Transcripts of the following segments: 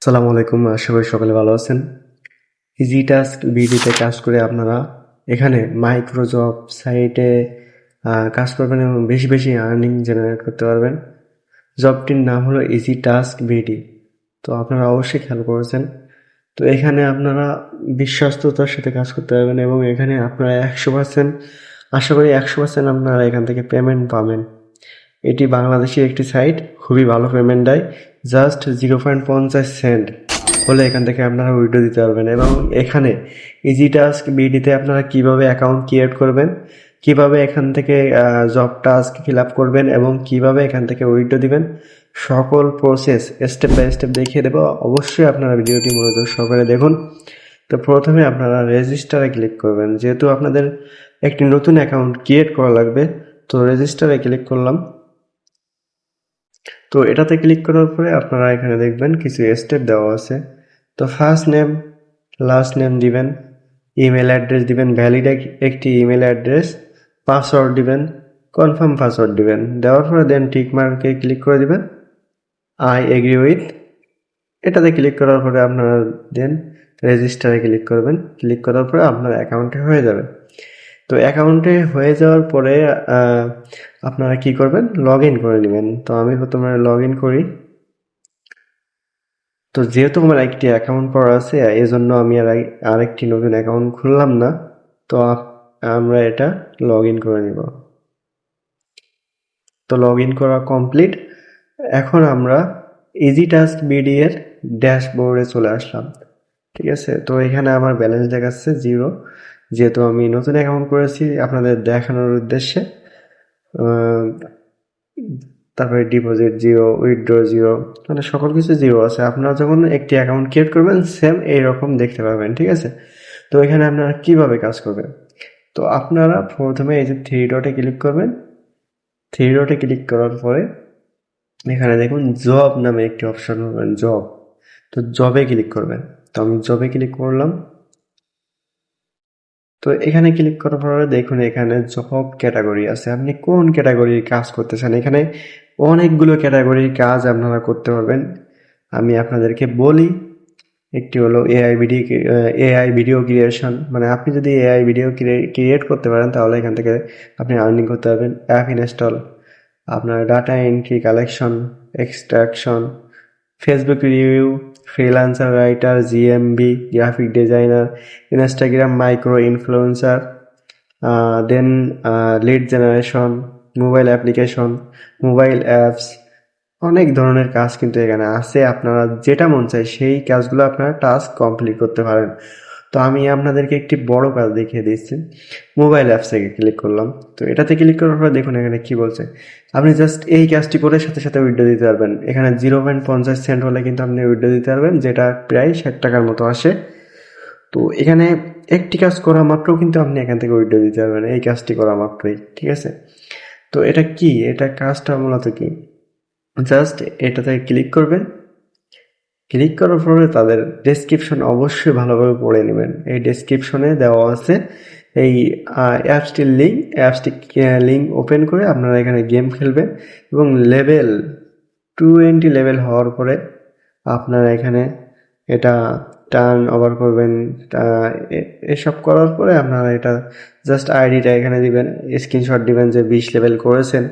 আসসালামু আলাইকুম। আশা করি সকলে ভালো আছেন। ইজি টাস্ক বিডিতে কাজ করে আপনারা এখানে মাইক্রো জব সাইটে কাজ করবেন এবং বেশি বেশি আর্নিং জেনারেট করতে পারবেন। জবটির নাম হলো ইজি টাস্ক বিডি। তো আপনারা অবশ্যই খেয়াল করেছেন। তো এখানে আপনারা বিশ্বস্ততার সাথে কাজ করতে পারবেন এবং এখানে আপনারা 100% আশা করি 100% আপনারা এখান থেকে পেমেন্ট পাবেন। এটি বাংলাদেশের একটি সাইট, খুবই ভালো পেমেন্ট দেয়। জাস্ট 0.50 সেন্ট হলে এখান থেকে আপনারা উইথড্র দিতে পারবেন এবং এখানে ইজি টাস্ক বিডিতে আপনারা কিভাবে অ্যাকাউন্ট ক্রিয়েট করবেন, কিভাবে এখান থেকে জব টাস্ক ফিল আপ করবেন এবং কিভাবে এখান থেকে উইথড্র দিবেন, সকল প্রসেস স্টেপ বাই স্টেপ দেখিয়ে দেবো। অবশ্যই আপনারা ভিডিওটি মনোযোগ সহকারে দেখুন। তো প্রথমে আপনারা রেজিস্টারে ক্লিক করবেন, যেহেতু আপনাদের একটি নতুন অ্যাকাউন্ট ক্রিয়েট করা লাগবে। তো রেজিস্টারে ক্লিক করলাম। তো এটাতে ক্লিক করার পরে আপনারা এখানে দেখবেন কিছু স্টেপ দেওয়া আছে। তো ফার্স্ট নেম, লাস্ট নেম দিবেন, ইমেল অ্যাড্রেস দিবেন, ভ্যালিড একটি ইমেল অ্যাড্রেস, পাসওয়ার্ড দিবেন, কনফার্ম পাসওয়ার্ড দিবেন। দেওয়ার পরে দেন টিক মার্কে ক্লিক করে দিবেন, আই এগ্রি উইথ। এটাতে ক্লিক করার পরে আপনারা দেন রেজিস্টারে ক্লিক করবেন। ক্লিক করার পরে আপনার অ্যাকাউন্টে হয়ে যাবে। তো অ্যাকাউন্টে হয়ে যাওয়ার পরে আপনারা কি করবেন, লগ ইন করে নেবেন। তো আমি প্রথমে লগ ইন করি। তো যেহেতু আমার একটি অ্যাকাউন্ট করা আছে, এজন্য আমি আরেকটি নতুন অ্যাকাউন্ট খুললাম না। তো আমরা এটা লগ ইন করে নিব। তো লগ ইন করা কমপ্লিট। এখন আমরা ইজি টাস্ক বিডি এর ড্যাশবোর্ডে চলে আসলাম। ঠিক আছে, তো এখানে আমার ব্যালেন্স দেখাচ্ছে 0, যেহেতু আমি নতুন অ্যাকাউন্ট করেছি আপনাদের দেখানোর উদ্দেশ্যে। তারপরে ডিপোজিট 0, উইথড্র 0, মানে সকল কিছু 0 আছে। আপনারা যখন একটি অ্যাকাউন্ট ক্রিয়েট করবেন সেম এইরকম দেখতে পাবেন। ঠিক আছে, তো এখানে আপনারা কিভাবে কাজ করবেন। তো আপনারা প্রথমে এই যে 3 ডটে ক্লিক করবেন। 3 ডটে ক্লিক করার পরে এখানে দেখুন জব নামে একটি অপশন পাবেন, জব। তো জবে ক্লিক করবেন। তো আমি জবে ক্লিক করলাম। তো এখানে ক্লিক করার পরে দেখুন এখানে জব ক্যাটাগরি আছে, আপনি কোন ক্যাটাগরির কাজ করতে চান। এখানে অনেকগুলো ক্যাটাগরির কাজ আপনারা করতে পারবেন। আমি আপনাদেরকে বলি, একটি হলো এআই ভিডিও ক্রিয়েশন, মানে আপনি যদি এআই ভিডিও ক্রিয়েট করতে পারেন তাহলে এখান থেকে আপনি আর্নিং করতে পারবেন। অ্যাপ ইনস্টল, আপনার data entry, collection, extraction, Facebook review, freelancer writer, GMB, graphic designer, Instagram micro influencer, then lead generation, mobile application, mobile apps, অনেক ধরনের কাজ কিন্তু এখানে আছে। আপনারা যেটা মন চায় সেই কাজগুলো আপনারা টাস্ক কমপ্লিট করতে পারেন। তো আমি আপনাদেরকে একটি বড় কাজ দেখিয়ে দিচ্ছি। মোবাইল অ্যাপসে ক্লিক করলাম। তো এটাতে ক্লিক করার পর দেখুন এখানে কি বলছে। আপনি জাস্ট এই কাজটি করে সাথে সাথে উইথড্র দিতে পারবেন। এখানে 0.50 সেন্ট হলে কিন্তু আপনি উইথড্র দিতে পারবেন, যেটা প্রায় 60 টাকার মতো আসে। তো এখানে একটি কাজ করা মাত্রও কিন্তু আপনি এখান থেকে উইথড্র দিতে পারবেন, এই কাজটি করা মাত্রই। ঠিক আছে, তো এটা কি, এটা কাজটা মূলত কি, জাস্ট এটাতে ক্লিক করবেন। ক্লিক করার পরে তাদের ডেসক্রিপশন অবশ্যই ভালোভাবে পড়ে নেবেন। এই ডেসক্রিপশনে দেওয়া আছে এই অ্যাপসটির লিঙ্ক। লিঙ্ক ওপেন করে আপনারা এখানে গেম খেলবেন এবং লেভেল 20 লেভেল হওয়ার পরে আপনারা এখানে এটা টার্ন ওভার করবেন। এসব করার পরে আপনারা এটা জাস্ট আইডিটা এখানে দিবেন, স্ক্রিনশট দিবেন যে 20 লেভেল করেছেন।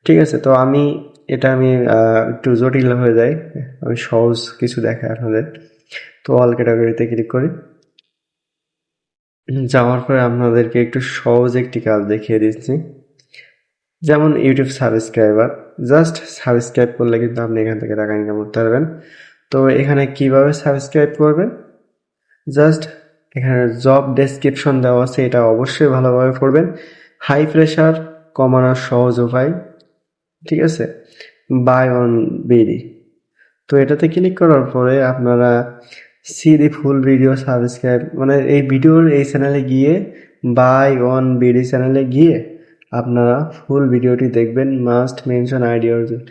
ঠিক আছে, তো আমি একটু জটিল হয়ে যায়, আমি সহজ কিছু দেখাই আপনাদের। তো অল ক্যাটাগরিতে ক্লিক করি। যাওয়ার পরে আপনাদেরকে একটু সহজ একটি কাজ দেখিয়ে দিচ্ছি, যেমন ইউটিউব সাবস্ক্রাইবার। জাস্ট সাবস্ক্রাইব করলে কিন্তু আপনি এখান থেকে টাকা ইনকাম করতে পারবেন। তো এখানে কিভাবে সাবস্ক্রাইব করবেন, জাস্ট এখানে জব ডেসক্রিপশন দেওয়া আছে, এটা অবশ্যই ভালোভাবে পড়বেন। হাই প্রেশার কমানোর সহজ উপায়। ঠিক আছে, বাই অন বিডি। তো এটাতে ক্লিক করার পরে আপনারা সি দি ফুল ভিডিও সাবস্ক্রাইব, মানে এই ভিডিওর এই চ্যানেলে গিয়ে বাই অন বিডি চ্যানেলে গিয়ে আপনারা ফুল ভিডিওটি দেখবেন। মাস্ট মেনশন আইডি অরিজিন,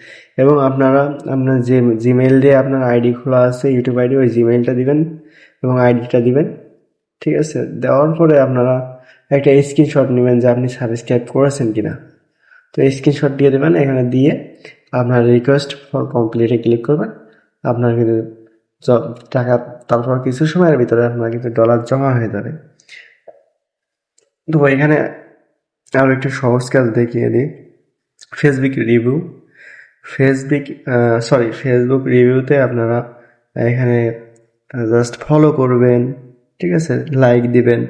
এবং আপনারা আপনার যে জিমেইল দিয়ে আপনার আইডি খোলা আছে, ইউটিউব আইডি, ওই জিমেইলটা দিবেন এবং আইডিটা দিবেন। ঠিক আছে, দেওয়ার পরে আপনারা একটা স্ক্রিনশট নেবেন যে আপনি সাবস্ক্রাইব করেছেন কিনা। তো স্ক্রিনশট দিয়ে দেবেন, এখানে দিয়ে আপনার রিকোয়েস্ট ফর কমপ্লিটে ক্লিক করবেন। আপনার কিন্তু টাকা, তারপর কিছু সময়ের ভিতরে আপনার কিন্তু ডলার জমা হয়ে যাবে। তো এখানে আরও একটু সহজ কাজ দেখিয়ে দিই। ফেসবুক রিভিউ, ফেসবুক রিভিউতে আপনারা এখানে জাস্ট ফলো করবেন, ঠিক আছে, লাইক দিবেন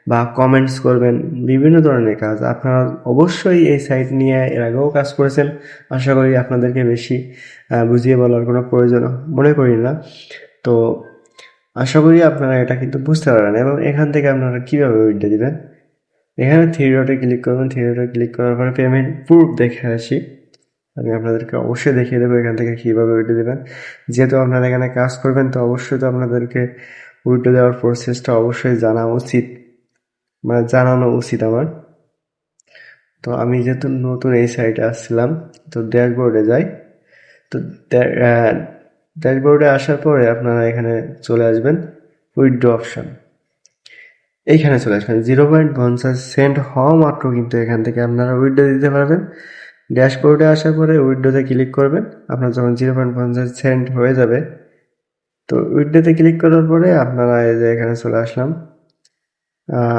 বা কমেন্টস করবেন, বিভিন্ন ধরনের কাজ। আপনারা অবশ্যই এই সাইট নিয়ে এর আগেও কাজ করেছেন, আশা করি আপনাদেরকে বেশি বুঝিয়ে বলার কোনো প্রয়োজন মনে করি না। তো আশা করি আপনারা এটা কিন্তু বুঝতে পারবেন। এবং এখান থেকে আপনারা কীভাবে উইথড্র দিবেন, এখানে থ্রি ডটে ক্লিক করবেন। থ্রি ডটে ক্লিক করার পরে পেমেন্ট প্রুফ দেখে আসি, আমি আপনাদেরকে অবশ্যই দেখিয়ে দেবো এখান থেকে কীভাবে উইথড্র দেবেন। যেহেতু আপনারা এখানে কাজ করবেন, তো অবশ্যই তো আপনাদেরকে উইথড্র দেওয়ার প্রসেসটা অবশ্যই জানা উচিত, মানে জানানো উচিত আমার। তো আমি যেহেতু নতুন এই সাইটে আসছিলাম, তো ড্যাশবোর্ডে যাই। তো ড্যাশবোর্ডে আসার পরে আপনারা এখানে চলে আসবেন উইথড্র অপশান, এইখানে চলে আসবেন। 0.50 সেন্ট হওয়া মাত্র কিন্তু এখান থেকে আপনারা উইথড্র দিতে পারবেন। ড্যাশবোর্ডে আসার পরে উইথড্রোতে ক্লিক করবেন। আপনার যখন 0.50 সেন্ট হয়ে যাবে, তো উইথড্রোতে ক্লিক করার পরে আপনারা এই যে এখানে চলে আসলাম।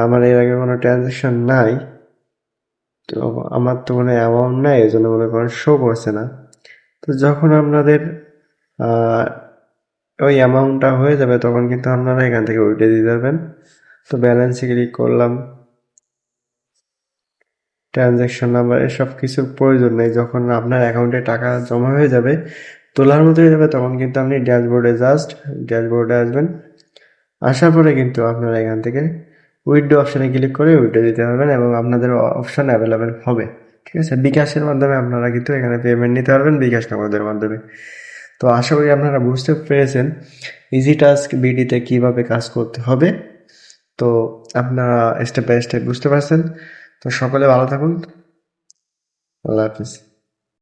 আমার এর আগে কোনো ট্রানজ্যাকশন নাই, তো আমার তো কোনো অ্যামাউন্ট নাই, এই জন্য মনে করেন শো করছে না। তো যখন আপনাদের ওই অ্যামাউন্টটা হয়ে যাবে, তখন কিন্তু আপনারা এখান থেকে উইথড্র দিতে পারবেন। তো ব্যালেন্সে ক্লিক করলাম, ট্রানজ্যাকশন নাম্বার, এসব কিছুর প্রয়োজন নেই। যখন আপনার অ্যাকাউন্টে টাকা জমা হয়ে যাবে, তোলার মতো হয়ে যাবে, তখন কিন্তু আপনি ড্যাশবোর্ডে আসবেন। আসার পরে কিন্তু আপনারা এখান থেকে উইথড্র অপশানে ক্লিক করে উইথড্র দিতে পারবেন এবং আপনাদের অপশান অ্যাভেলেবেল হবে, ঠিক আছে। বিকাশের মাধ্যমে আপনারা কিন্তু এখানে পেমেন্ট নিতে পারবেন, বিকাশ নগদের মাধ্যমে। তো আশা করি আপনারা বুঝতে পেরেছেন ইজি টাস্ক বিডিতে কীভাবে কাজ করতে হবে। তো আপনারা স্টেপ বাই স্টেপ বুঝতে পারছেন। তো সকলে ভালো থাকুন, আল্লাহ হাফিজ।